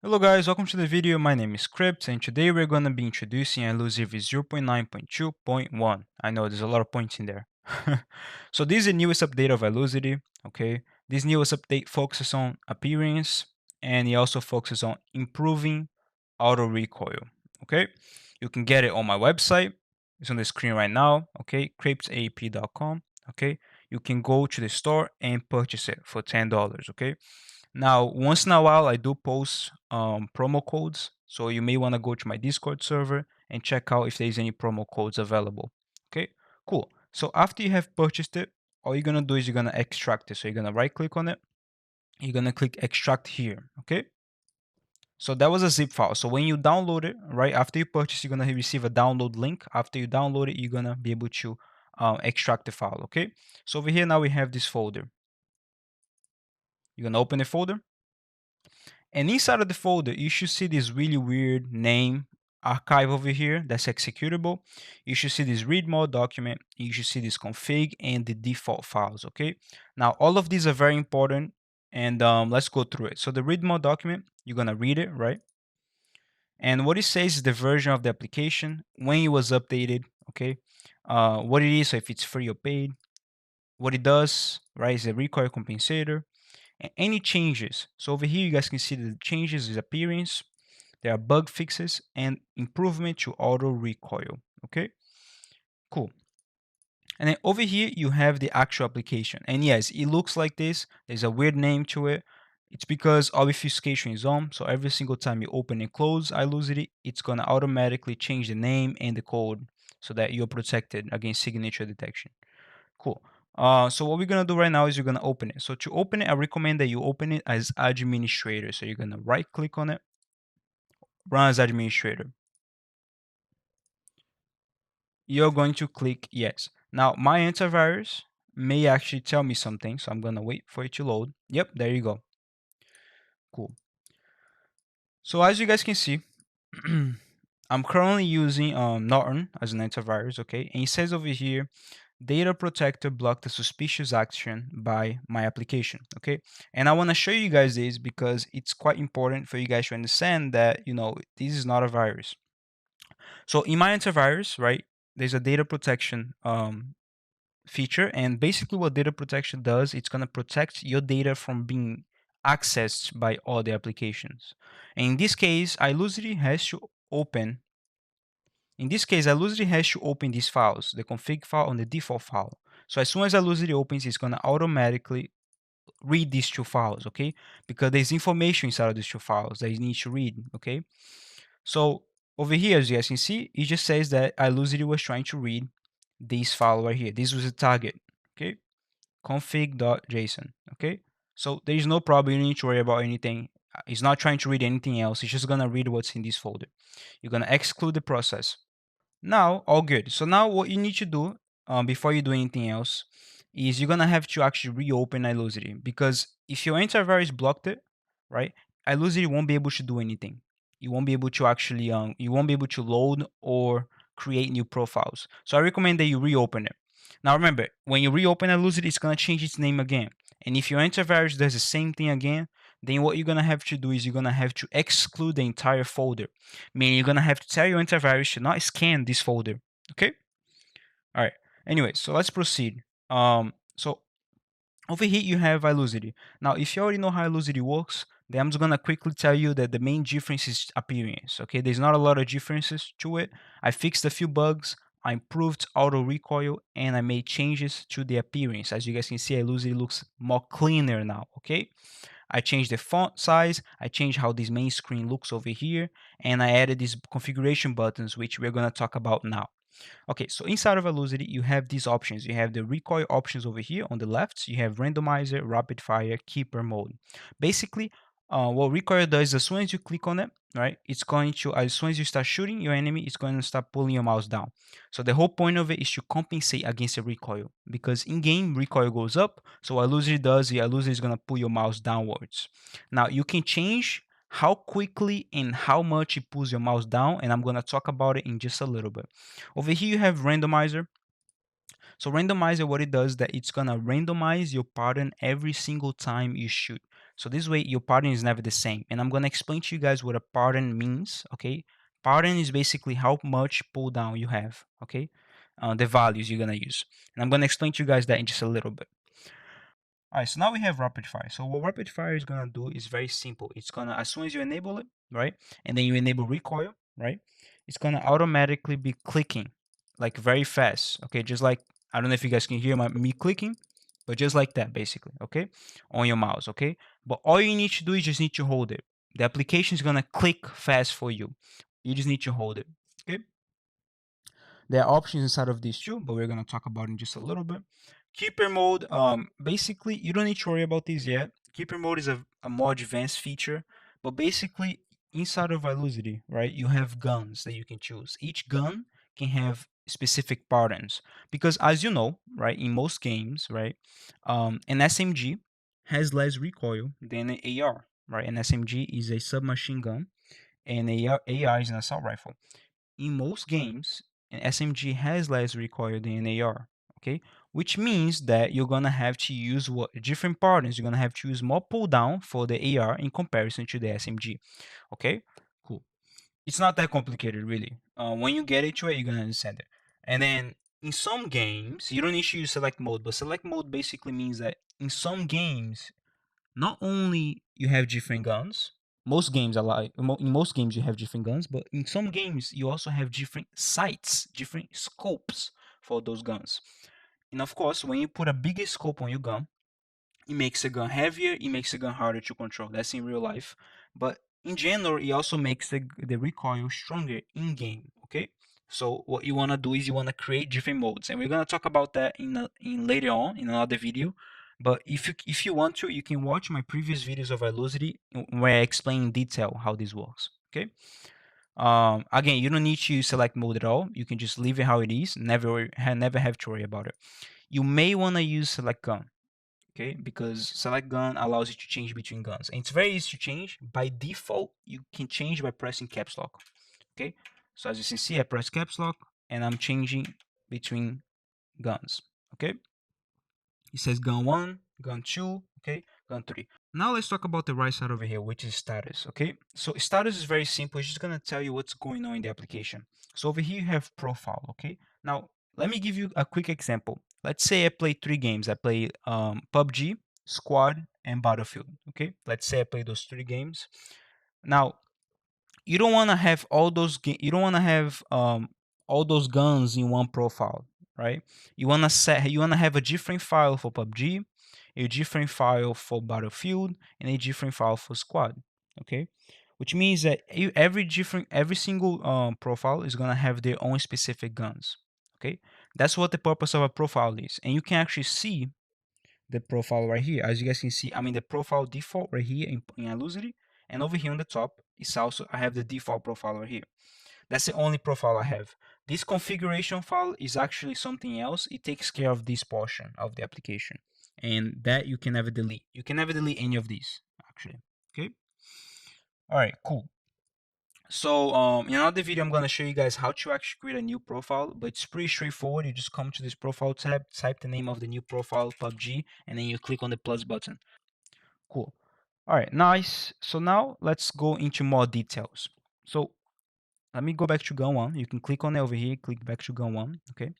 Hello guys, welcome to the video. My name is Crypt and today we're going to be introducing Ilusity V0.9.2.1. I know there's a lot of points in there. So this is the newest update of Ilusity, okay? This newest update focuses on appearance and it also focuses on improving auto recoil, okay? You can get it on my website. It's on the screen right now, okay? cryptap.com, okay? You can go to the store and purchase it for $10, okay? Now, once in a while, I do post promo codes, so you may want to go to my Discord server and check out if there's any promo codes available. Okay, cool. So after you have purchased it, all you're gonna do is you're gonna extract it. So you're gonna right click on it, you're gonna click extract here. Okay. So that was a zip file. So when you download it, right after you purchase, you're gonna receive a download link. After you download it, you're gonna be able to extract the file. Okay. So over here now we have this folder. You're gonna open the folder. And inside of the folder, you should see this really weird name archive over here that's executable. You should see this read more document. You should see this config and the default files. Okay. Now, all of these are very important and let's go through it. So the read more document, you're going to read it, right? And what it says is the version of the application, when it was updated, okay? What it is, so if it's free or paid, what it does, right, is a recoil compensator, and any changes. So over here, you guys can see the changes is appearance, there are bug fixes and improvement to auto recoil. Okay, cool. And then over here, you have the actual application. And yes, it looks like this. There's a weird name to it. It's because obfuscation is on. So every single time you open and close Ilusity, it's going to automatically change the name and the code so that you're protected against signature detection. Cool. So what we're gonna do right now is you're gonna open it. So to open it, I recommend that you open it as administrator. So you're gonna right click on it, run as administrator. You're going to click yes. Now my antivirus may actually tell me something, so I'm gonna wait for it to load. Yep, there you go. Cool. So as you guys can see, I'm currently using Norton as an antivirus, okay? And it says over here, data protector blocked a suspicious action by my application, okay? And I want to show you guys this because it's quite important for you guys to understand that, this is not a virus. So in my antivirus, right, there's a data protection feature. And basically what data protection does, it's going to protect your data from being accessed by other applications. And in this case, Ilusity has to open these files, the config file and the default file. So as soon as Ilusity opens, it's going to automatically read these two files, okay? Because there's information inside of these two files that you need to read, okay? So over here, as you guys can see, it just says that Ilusity was trying to read this file right here. This was the target, okay? config.json, okay? So there is no problem. You don't need to worry about anything. It's not trying to read anything else. It's just going to read what's in this folder. You're going to exclude the process. Now, all good. So now what you need to do before you do anything else is you're going to have to actually reopen Ilusity, because if your antivirus blocked it, right, Ilusity won't be able to do anything. You won't be able to actually, you won't be able to load or create new profiles. So I recommend that you reopen it. Now remember, when you reopen Ilusity, it's going to change its name again. And if your antivirus does the same thing again, then what you're going to have to do is you're going to have to exclude the entire folder. Meaning you're going to have to tell your antivirus to not scan this folder. Okay? All right. Anyway, so let's proceed. So over here you have Ilusity. Now, if you already know how Ilusity works, then I'm just gonna quickly tell you that the main difference is appearance. Okay, there's not a lot of differences to it. I fixed a few bugs, I improved auto recoil, and I made changes to the appearance. As you guys can see, Ilusity looks more cleaner now. Okay, I changed the font size, I changed how this main screen looks over here, and I added these configuration buttons, which we're gonna talk about now. Okay, so inside of Ilusity, you have these options. You have the recoil options over here on the left. You have randomizer, rapid fire, keeper mode. Basically, what recoil does, as soon as you click on it, right, it's going to, as soon as you start shooting your enemy, it's going to start pulling your mouse down. So the whole point of it is to compensate against the recoil, because in-game recoil goes up. So what Ilusity does, Ilusity is going to pull your mouse downwards. Now you can change how quickly and how much it pulls your mouse down, and I'm going to talk about it in just a little bit. Over here you have randomizer. So randomizer, what it does, that it's gonna randomize your pattern every single time you shoot. So this way your pattern is never the same. And I'm gonna explain to you guys what a pattern means. Okay, pattern is basically how much pull down you have. Okay, the values you're gonna use, and I'm gonna explain to you guys that in just a little bit. All right, so now we have rapid fire. So what rapid fire is gonna do is very simple. It's gonna, as soon as you enable it, right, and then you enable recoil, right, it's gonna automatically be clicking like very fast. Okay, just like, I don't know if you guys can hear me clicking, but just like that, basically. Okay, on your mouse. Okay, but all you need to do is just need to hold it. The application is gonna click fast for you. You just need to hold it. Okay. There are options inside of these too, but we're gonna talk about in just a little bit. Keeper mode, basically you don't need to worry about these yet. Keeper mode is a more advanced feature, but basically inside of Ilusity, right, you have guns that you can choose. Each gun can have specific patterns because, as you know, right, in most games, right, an SMG has less recoil than an AR, right? An SMG is a submachine gun, and AR is an assault rifle. In most games, an SMG has less recoil than an AR, okay? Which means that you're gonna have to use what different patterns. You're gonna have to use more pull down for the AR in comparison to the SMG, okay? Cool. It's not that complicated, really. When you get into it, you're gonna understand it. And then in some games, you don't need to use select mode, but select mode basically means that in some games not only you have different guns, most games are like, in most games you have different guns, but in some games you also have different sights, different scopes for those guns. And of course, when you put a bigger scope on your gun, it makes the gun heavier, it makes the gun harder to control. That's in real life. But in general, it also makes the recoil stronger in game. Okay. So what you want to do is you want to create different modes, and we're gonna talk about that in later on in another video. But if you want to, you can watch my previous videos of Ilusity where I explain in detail how this works. Okay. Again, you don't need to select mode at all. You can just leave it how it is. Never have to worry about it. You may want to use select gun, okay, because select gun allows you to change between guns, and it's very easy to change. By default, you can change by pressing caps lock. Okay, so as you can see, I press caps lock and I'm changing between guns. Okay, it says gun 1, gun 2, okay, gun 3. Now let's talk about the right side over here, which is status. Okay, so status is very simple. It's just gonna tell you what's going on in the application. So over here you have profile. Okay, now let me give you a quick example. Let's say I play 3 games. I play PUBG, Squad, and Battlefield. Okay, let's say I play those 3 games. Now you don't want to have you don't want to have all those guns in one profile, right? You want to have a different file for PUBG, a different file for Battlefield, and a different file for Squad. Okay, which means that every single profile is gonna have their own specific guns. Okay, that's what the purpose of a profile is, and you can actually see the profile right here. As you guys can see, I'm in the profile default right here in Ilusity, and over here on the top is also, I have the default profile right here. That's the only profile I have. This configuration file is actually something else. It takes care of this portion of the application, and that you can never delete. You can never delete any of these actually. Okay. All right. Cool. So in another video, I'm gonna show you guys how to actually create a new profile, but it's pretty straightforward. You just come to this profile tab, type the name of the new profile, PUBG, and then you click on the plus button. Cool. All right, nice. So now let's go into more details. So let me go back to gun 1. You can click on it over here, click back to gun 1. Okay.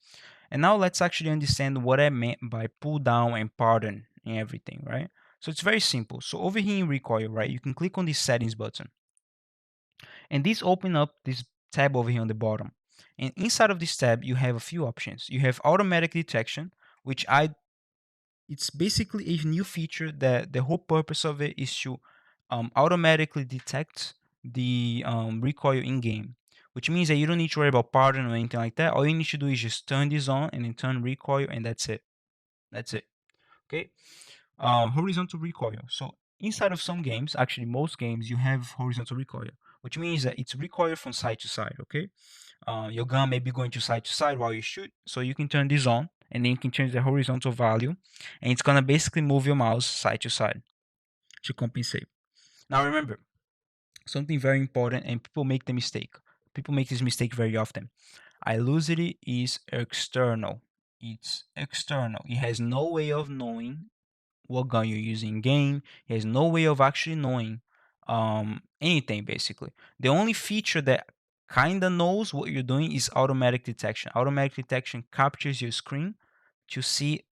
And now let's actually understand what I meant by pull down and pardon and everything, right? So it's very simple. So over here in recoil, right, you can click on the settings button. And this open up this tab over here on the bottom. And inside of this tab, you have a few options. You have automatic detection, which it's basically a new feature that the whole purpose of it is to automatically detect the recoil in game, which means that you don't need to worry about pardon or anything like that. All you need to do is just turn this on and then turn recoil, and that's it. That's it. Okay. Horizontal recoil. So inside of some games, actually most games, you have horizontal recoil, which means that it's recoil from side to side. Okay. Your gun may be going to side while you shoot, so you can turn this on, and then you can change the horizontal value, and it's gonna basically move your mouse side to side to compensate. Now remember, something very important, and people make the mistake. People make this mistake very often. Ilusity is external. It's external. It has no way of knowing what gun you're using in game. He has no way of actually knowing anything basically. The only feature that kind of knows what you're doing is automatic detection. Automatic detection captures your screen to see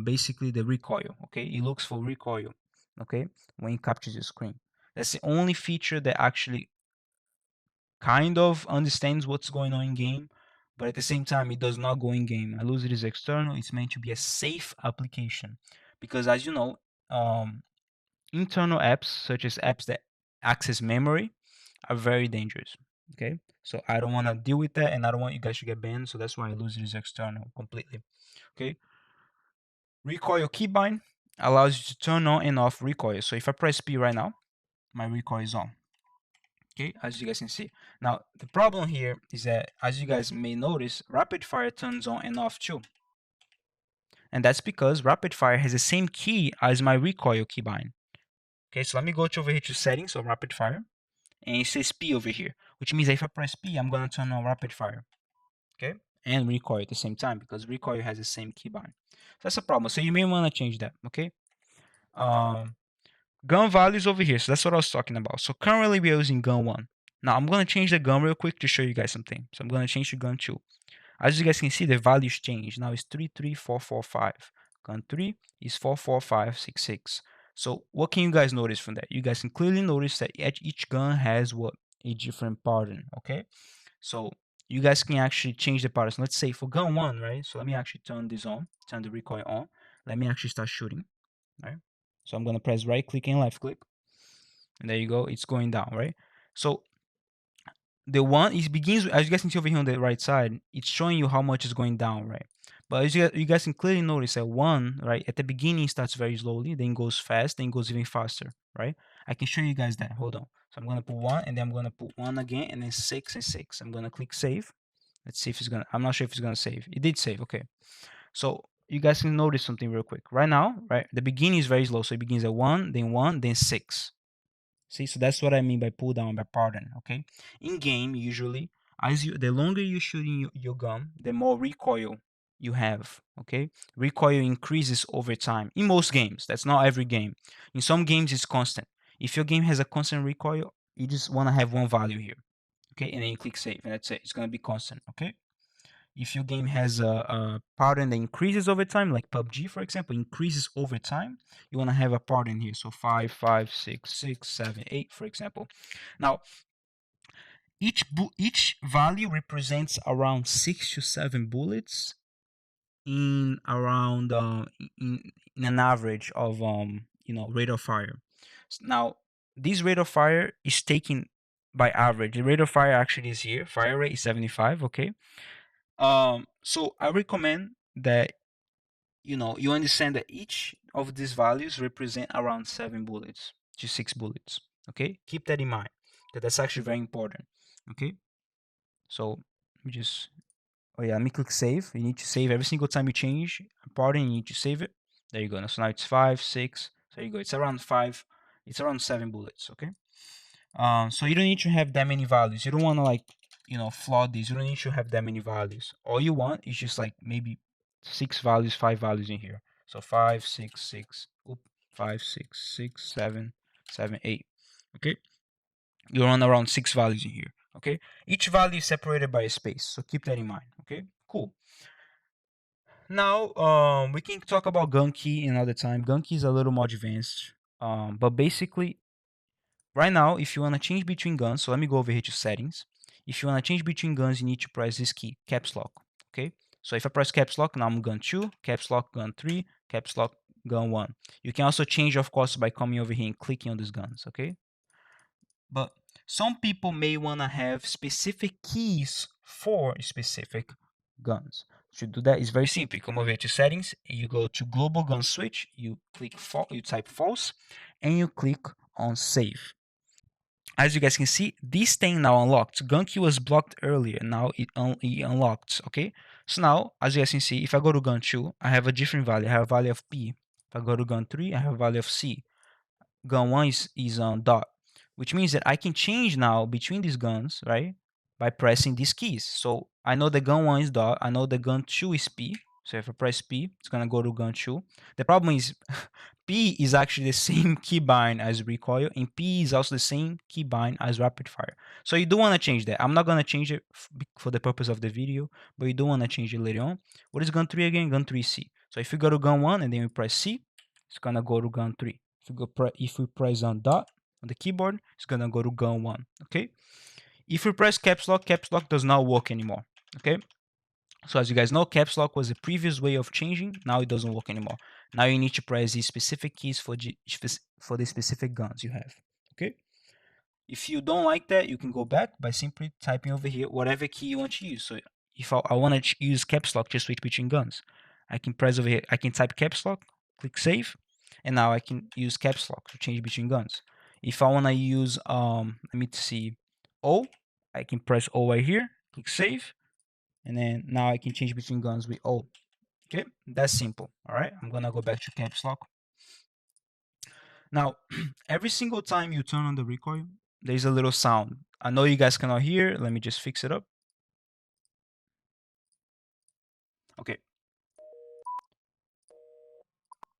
basically the recoil. Okay, it looks for recoil. Okay, when it captures your screen. That's the only feature that actually kind of understands what's going on in game, but at the same time, it does not go in game. Ilusity is external. It's meant to be a safe application because, as you know, um, internal apps such as apps that access memory are very dangerous. Okay, so I don't want to deal with that, and I don't want you guys to get banned. So that's why Ilusity is external completely. Okay, recoil keybind allows you to turn on and off recoil. So if I press P right now, my recoil is on. Okay, as you guys can see. Now, the problem here is that, as you guys may notice, rapid fire turns on and off too. And that's because rapid fire has the same key as my recoil keybind. Okay, so let me go over here to settings of rapid fire, and it says P over here, which means that if I press P, I'm gonna turn on rapid fire. Okay, and recoil at the same time because recoil has the same keybind. So that's a problem. So you may want to change that. Okay. Um, gun values over here. So that's what I was talking about. So currently we are using gun 1. Now I'm going to change the gun real quick to show you guys something. So I'm going to change to gun 2. As you guys can see, the values change. Now it's 33445. Gun 3 is 44566. So what can you guys notice from that? You guys can clearly notice that each gun has what? A different pattern, okay? So you guys can actually change the pattern. Let's say for gun 1, right? So let me actually turn this on, turn the recoil on. Let me actually start shooting, right? So I'm going to press right click and left click. And there you go. It's going down, right? So the one is begins, as you guys can see over here on the right side, it's showing you how much is going down, right? But as you guys can clearly notice that 1, right, at the beginning starts very slowly, then goes fast, then goes even faster, right? I can show you guys that. Hold on. So I'm going to put 1, and then I'm going to put 1 again, and then 6 and 6. I'm going to click save. Let's see if it's going to, I'm not sure if it's going to save. It did save, okay. So you guys can notice something real quick. Right now, right, the beginning is very slow. So it begins at 1, then 6. See, so that's what I mean by pull down by pattern. Okay, in game usually, the longer you're shooting your gun, the more recoil you have. Okay, recoil increases over time in most games. That's not every game. In some games, it's constant. If your game has a constant recoil, you just want to have one value here. Okay, and then you click save, and that's it. It's gonna be constant. Okay. If your game has a pattern that increases over time, like PUBG, for example, increases over time, you want to have a pattern here. So 5, 5, 6, 6, 7, 8, for example. Now, each value represents around 6 to 7 bullets in around in an average of rate of fire. Now, this rate of fire is taken by average. The rate of fire actually is here. Fire rate is 75. Okay. So I recommend that you understand that each of these values represent around 7 bullets to 6 bullets. Okay, keep that in mind because that's actually very important. Okay, so let me just let me click save. You need to save every single time you change a pattern. You need to save it. There you go. So now it's 5, 6. There you go. It's around 5. It's around 7 bullets. Okay. So you don't need to have that many values. You don't want to flood these. You don't need to have that many values. All you want is just like maybe 6 values, 5 values in here. So 5, 6, 6, 5, 6, 6, 7, 7, 8. Okay. You run around 6 values in here. Okay. Each value is separated by a space. So keep that in mind. Okay. Cool. Now, we can talk about gun key another time. Gun key is a little more advanced. But basically, right now, if you want to change between guns, so let me go over here to settings. If you want to change between guns, you need to press this key, caps lock. Okay. So if I press caps lock, now I'm gun 2, caps lock gun 3, caps lock gun 1. You can also change, of course, by coming over here and clicking on these guns. Okay. But some people may want to have specific keys for specific guns. To do that is very simple. You come over here to settings, you go to global gun switch, you click you type false, and you click on save. As you guys can see, this thing now unlocked. Gun key was blocked earlier. Now it unlocked. Okay. So now, as you guys can see, if I go to gun 2, I have a different value. I have a value of P. If I go to gun 3, I have a value of C. Gun 1 is on dot, which means that I can change now between these guns, right? By pressing these keys. So I know the gun 1 is dot. I know the gun 2 is P. So if I press P, it's gonna go to gun 2. The problem is P is actually the same keybind as recoil, and P is also the same keybind as rapid fire. So you do want to change that. I'm not gonna change it for the purpose of the video, but you do want to change it later on. What is gun 3 again? Gun 3C. So if you go to gun 1 and then we press C, it's gonna go to gun 3. If we press on dot on the keyboard, it's gonna go to gun 1. Okay. If we press caps lock does not work anymore. Okay. So as you guys know, caps lock was the previous way of changing. Now it doesn't work anymore. Now you need to press the specific keys for the specific guns you have. Okay. If you don't like that, you can go back by simply typing over here whatever key you want to use. So if I want to use caps lock to switch between guns, I can press over here. I can type caps lock, click save, and now I can use caps lock to change between guns. If I want to use let me see, O, I can press O right here, click save, and then now I can change between guns with O. Okay, that's simple. All right, I'm gonna go back to caps lock. Now, every single time you turn on the recoil, there's a little sound. I know you guys cannot hear. Let me just fix it up. Okay,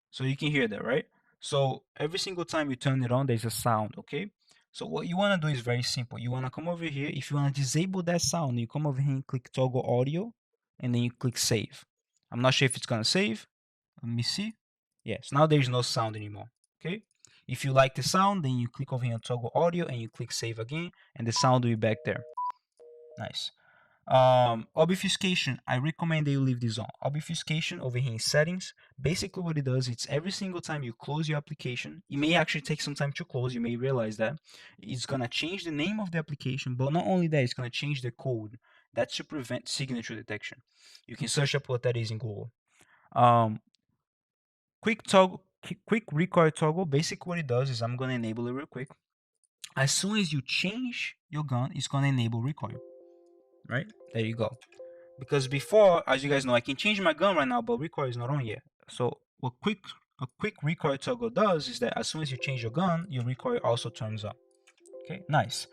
so you can hear that, right? So every single time you turn it on, there's a sound. Okay, so what you want to do is very simple. You want to come over here. If you want to disable that sound, you come over here and click toggle audio, and then you click save. I'm not sure if it's gonna save. Let me see. Yes, now there's no sound anymore. Okay. If you like the sound, then you click over here on toggle audio and you click save again, and the sound will be back there. Nice. Obfuscation, I recommend that you leave this on. Obfuscation over here in settings, basically what it does, it's every single time you close your application, it may actually take some time to close, you may realize that. It's gonna change the name of the application, but not only that, it's gonna change the code. That's to prevent signature detection. You can search up what that is in Google. Quick recoil toggle, basically what it does is, I'm gonna enable it real quick. As soon as you change your gun, it's gonna enable recoil. Right? There you go. Because before, as you guys know, I can change my gun right now, but recoil is not on yet. So what a quick recoil toggle does is that as soon as you change your gun, your recoil also turns on. Okay, nice.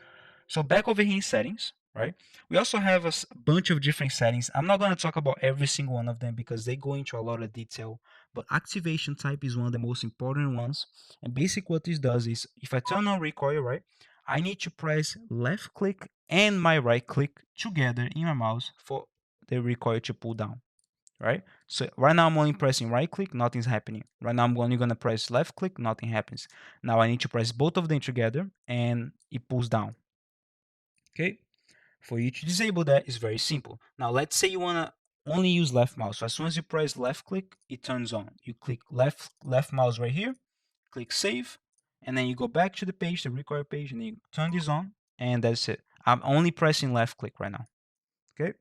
So back over here in settings, right? We also have a bunch of different settings. I'm not going to talk about every single one of them because they go into a lot of detail, but activation type is one of the most important ones. And basically what this does is, if I turn on recoil, right, I need to press left click and my right click together in my mouse for the recoil to pull down, right? So right now I'm only pressing right click, nothing's happening. Right now I'm only gonna press left click, nothing happens. Now I need to press both of them together and it pulls down. Okay, for you to disable that is very simple. Now let's say you wanna only use left mouse. So as soon as you press left click, it turns on. You click left mouse right here, click save, and then you go back to the page, the recoil page, and you turn this on, and that's it. I'm only pressing left click right now. Okay.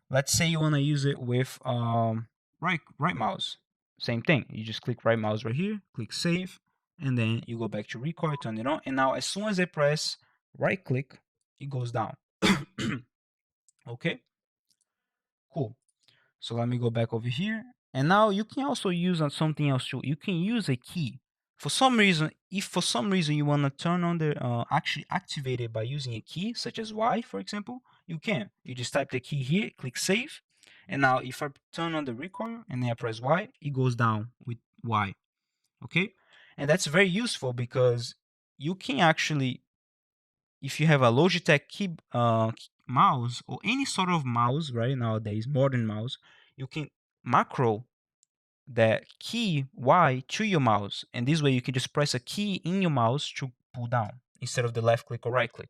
Let's say you want to use it with right mouse. Same thing. You just click right mouse right here, click save, and then you go back to recoil, turn it on, and now as soon as I press right click, it goes down. Okay, cool. So let me go back over here, and now you can also use on something else too. You can use a key. For some reason, if for some reason you want to turn on the actually activate it by using a key, such as Y, for example, you can. You just type the key here, click save, and now if I turn on the recoil and then I press Y, it goes down with Y. Okay, and that's very useful because you can actually, if you have a Logitech mouse or any sort of mouse, right, nowadays, modern mouse, you can macro that key Y to your mouse, and this way you can just press a key in your mouse to pull down instead of the left click or right click.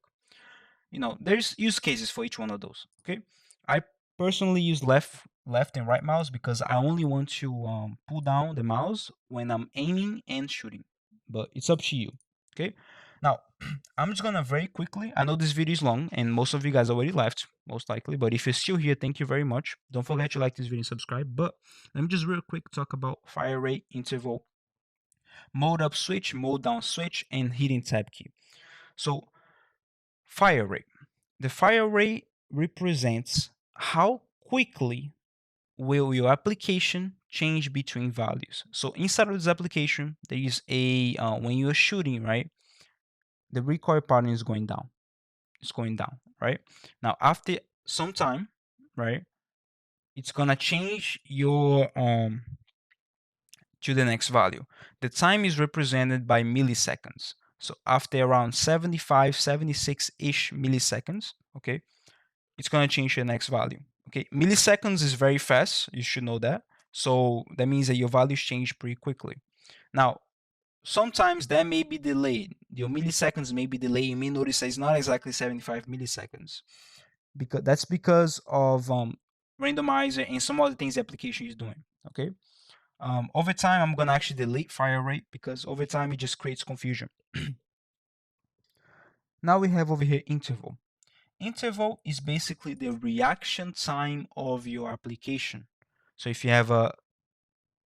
You know, there's use cases for each one of those. Okay, I personally use left and right mouse because I only want to pull down the mouse when I'm aiming and shooting, but it's up to you. Okay, now I'm just gonna very quickly, I know this video is long and most of you guys already left most likely, but if you're still here, thank you very much. Don't forget to like this video and subscribe. But let me just real quick talk about fire rate, interval, mode up switch, mode down switch, and hidden tab key. So fire rate, the fire rate represents how quickly will your application change between values. So inside of this application, there is a when you are shooting, right, the recoil pattern is going down. It's going down, right? Now after some time, right, it's gonna change your to the next value. The time is represented by milliseconds. So after around 75, 76-ish milliseconds, okay, it's gonna change to the next value. Okay, milliseconds is very fast. You should know that. So that means that your values change pretty quickly. Now, sometimes that may be delayed. Your milliseconds may be delayed. You may notice that it's not exactly 75 milliseconds. Because of randomizer and some other things the application is doing. Okay. Over time, I'm gonna actually delete fire rate because over time it just creates confusion. Now we have over here interval. Interval is basically the reaction time of your application. So if you have a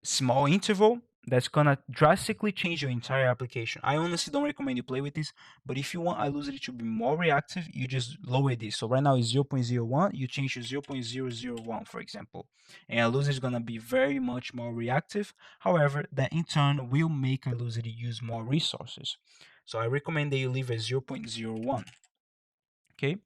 small interval, that's gonna drastically change your entire application. I honestly don't recommend you play with this, but if you want Ilusity to be more reactive, you just lower this. So right now it's 0.01, you change to 0.001, for example. And Ilusity is gonna be very much more reactive. However, that in turn will make Ilusity use more resources. So I recommend that you leave at 0.01. Okay.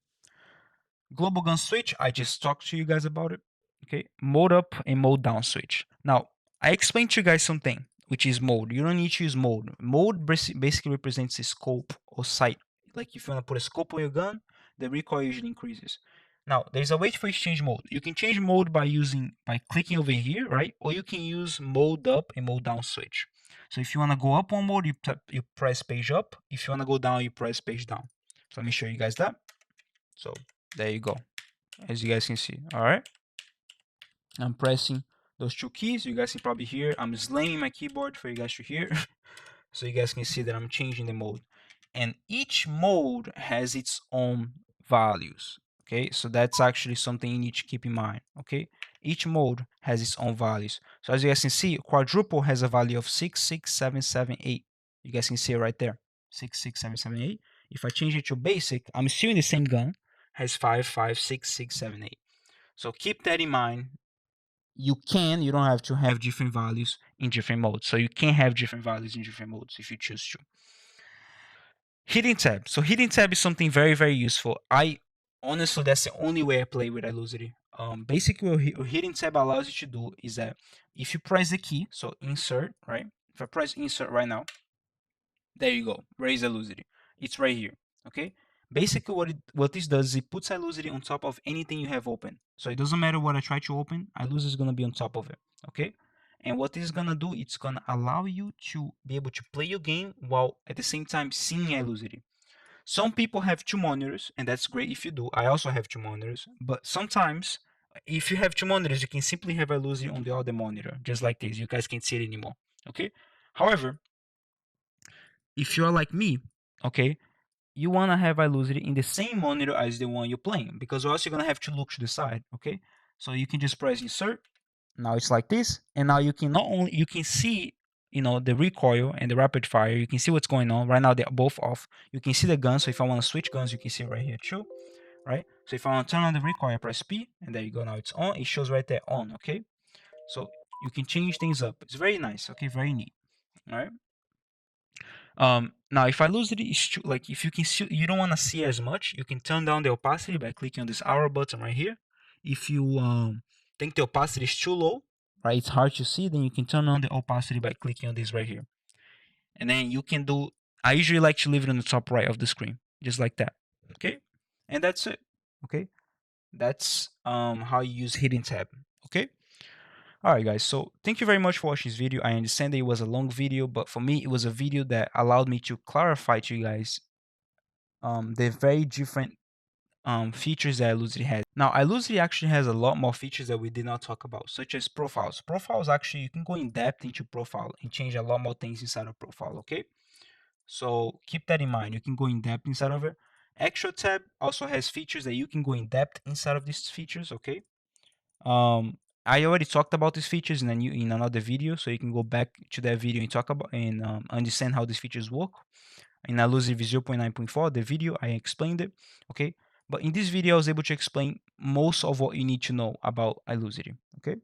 Global gun switch, I just talked to you guys about it. Okay, mode up and mode down switch. Now, I explained to you guys something, which is mode. You don't need to use mode. Mode basically represents a scope or sight. Like if you want to put a scope on your gun, the recoil usually increases. Now, there's a way for you to change mode. You can change mode by clicking over here, right? Or you can use mode up and mode down switch. So if you want to go up on mode, you press page up. If you want to go down, you press page down. So let me show you guys that. So there you go, as you guys can see. All right, I'm pressing those two keys. You guys can probably hear I'm slamming my keyboard for you guys to hear. So you guys can see that I'm changing the mode, and each mode has its own values. Okay, so that's actually something you need to keep in mind. Okay, each mode has its own values. So as you guys can see, quadruple has a value of 66778. You guys can see it right there, 66778. If I change it to basic, I'm still in the same gun, has 5566778. So keep that in mind. You don't have to have different values in different modes. So you can have different values in different modes if you choose to. Hidden tab. So hidden tab is something very, very useful. I honestly, that's the only way I play with Ilusity. Basically, what hidden tab allows you to do is that if you press the key, so insert, right? If I press insert right now, there you go. Where is Ilusity? It's right here. Okay. Basically, what this does is it puts Ilusity on top of anything you have open. So it doesn't matter what I try to open, Ilusity is gonna be on top of it. Okay. And what this is gonna do, it's gonna allow you to be able to play your game while at the same time seeing Ilusity. Some people have two monitors, and that's great if you do. I also have two monitors, but sometimes if you have two monitors, you can simply have Ilusity on the other monitor, just like this. You guys can't see it anymore. Okay. However, if you're like me, okay, you want to have Ilusity in the same monitor as the one you're playing, because or else you're going to have to look to the side, okay? So you can just press insert. Now it's like this, and now you can not only you can see, the recoil and the rapid fire. You can see what's going on right now. They're both off. You can see the gun. So if I want to switch guns, you can see it right here too, right? So if I want to turn on the recoil, I press P, and there you go. Now it's on. It shows right there on. Okay, so you can change things up. It's very nice. Okay, very neat. All right. Now if Ilusity is too, like if you can see, you don't want to see as much, you can turn down the opacity by clicking on this arrow button right here. If you think the opacity is too low, right, it's hard to see, then you can turn on the opacity by clicking on this right here. And then you can do, I usually like to leave it on the top right of the screen, just like that. Okay, and that's it. Okay, that's how you use hidden tab. Okay. Alright guys, so thank you very much for watching this video. I understand that it was a long video, but for me it was a video that allowed me to clarify to you guys the very different features that Ilusity has. Now Ilusity actually has a lot more features that we did not talk about, such as profiles. Profiles, actually you can go in depth into profile and change a lot more things inside of profile, okay? So keep that in mind. You can go in depth inside of it. Extra tab also has features that you can go in depth inside of these features, okay? I already talked about these features in another video, so you can go back to that video and talk about and understand how these features work. In Ilusity 0.9.4, the video I explained it, okay. But in this video, I was able to explain most of what you need to know about Ilusity, okay.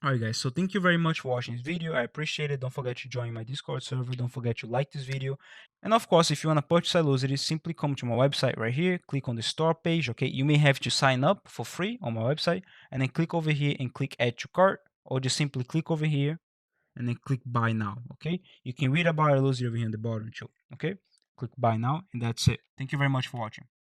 Alright guys, so thank you very much for watching this video. I appreciate it. Don't forget to join my Discord server. Don't forget to like this video. And of course, if you want to purchase Ilusity, simply come to my website right here. Click on the store page, okay? You may have to sign up for free on my website. And then click over here and click add to cart. Or just simply click over here and then click buy now, okay? You can read about Ilusity over here on the bottom too, okay? Click buy now and that's it. Thank you very much for watching.